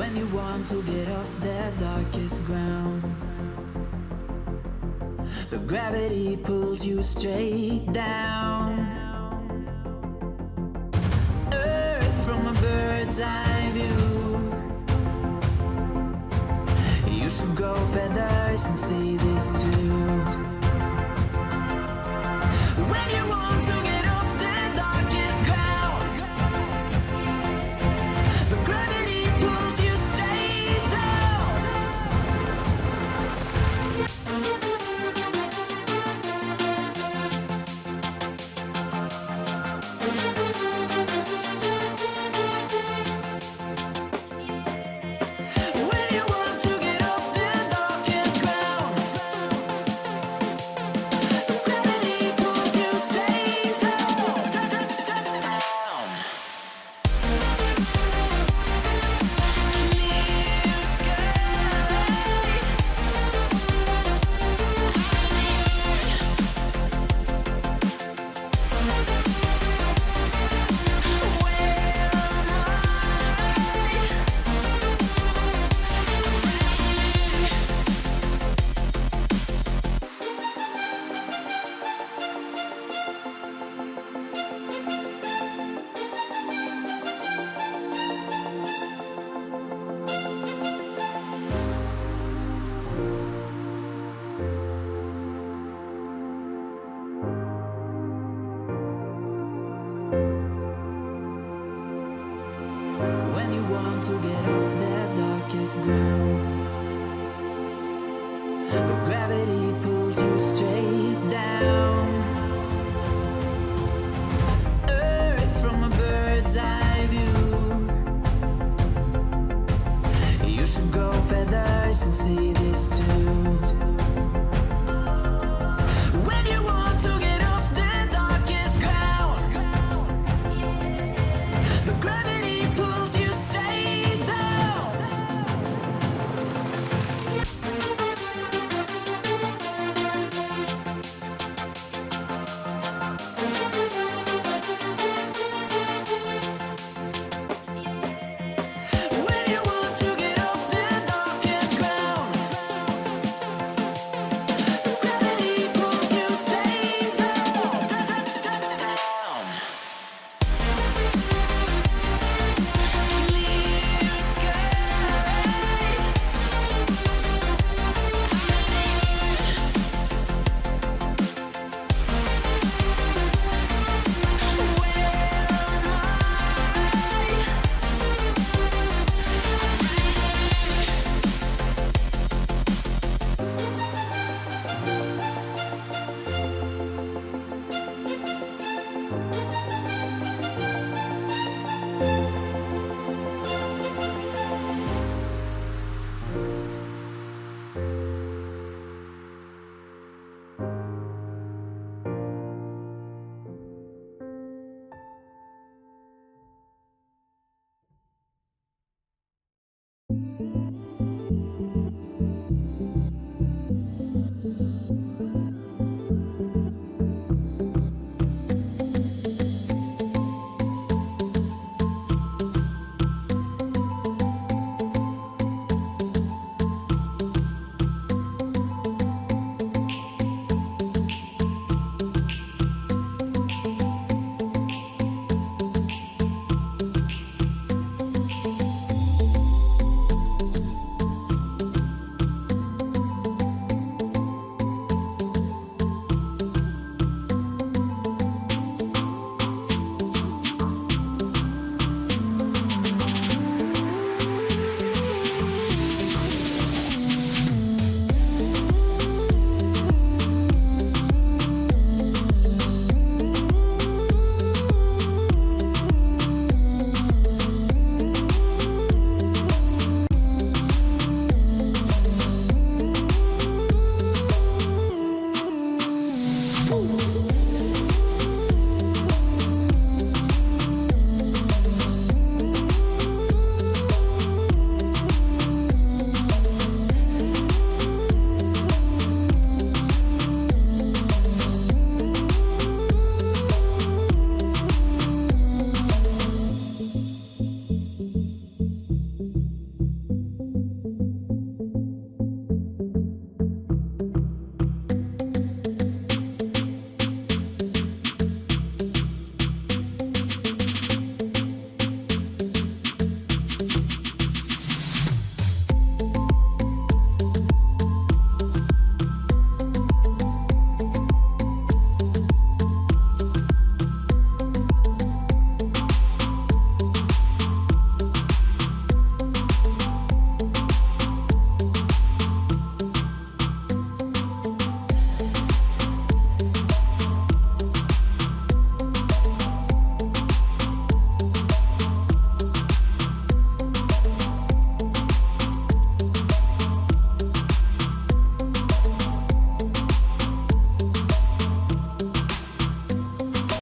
When you want to get off the darkest ground, but gravity pulls you straight down. Earth from a bird's eye view. You should grow feathers and see this too. When you want to get off the darkest ground, but gravity pulls you straight down. When you want to get off the darkest ground, but gravity pulls you straight down. Clear sky. Where am When you want to get off the darkest ground, but gravity pulls you straight down. Earth from a bird's eye view. You should grow feathers and see this too. When you want to get off the darkest ground, but gravity pulls you straight down. When you want to get off the darkest ground, but gravity pulls you straight down. Clear sky. Ooh.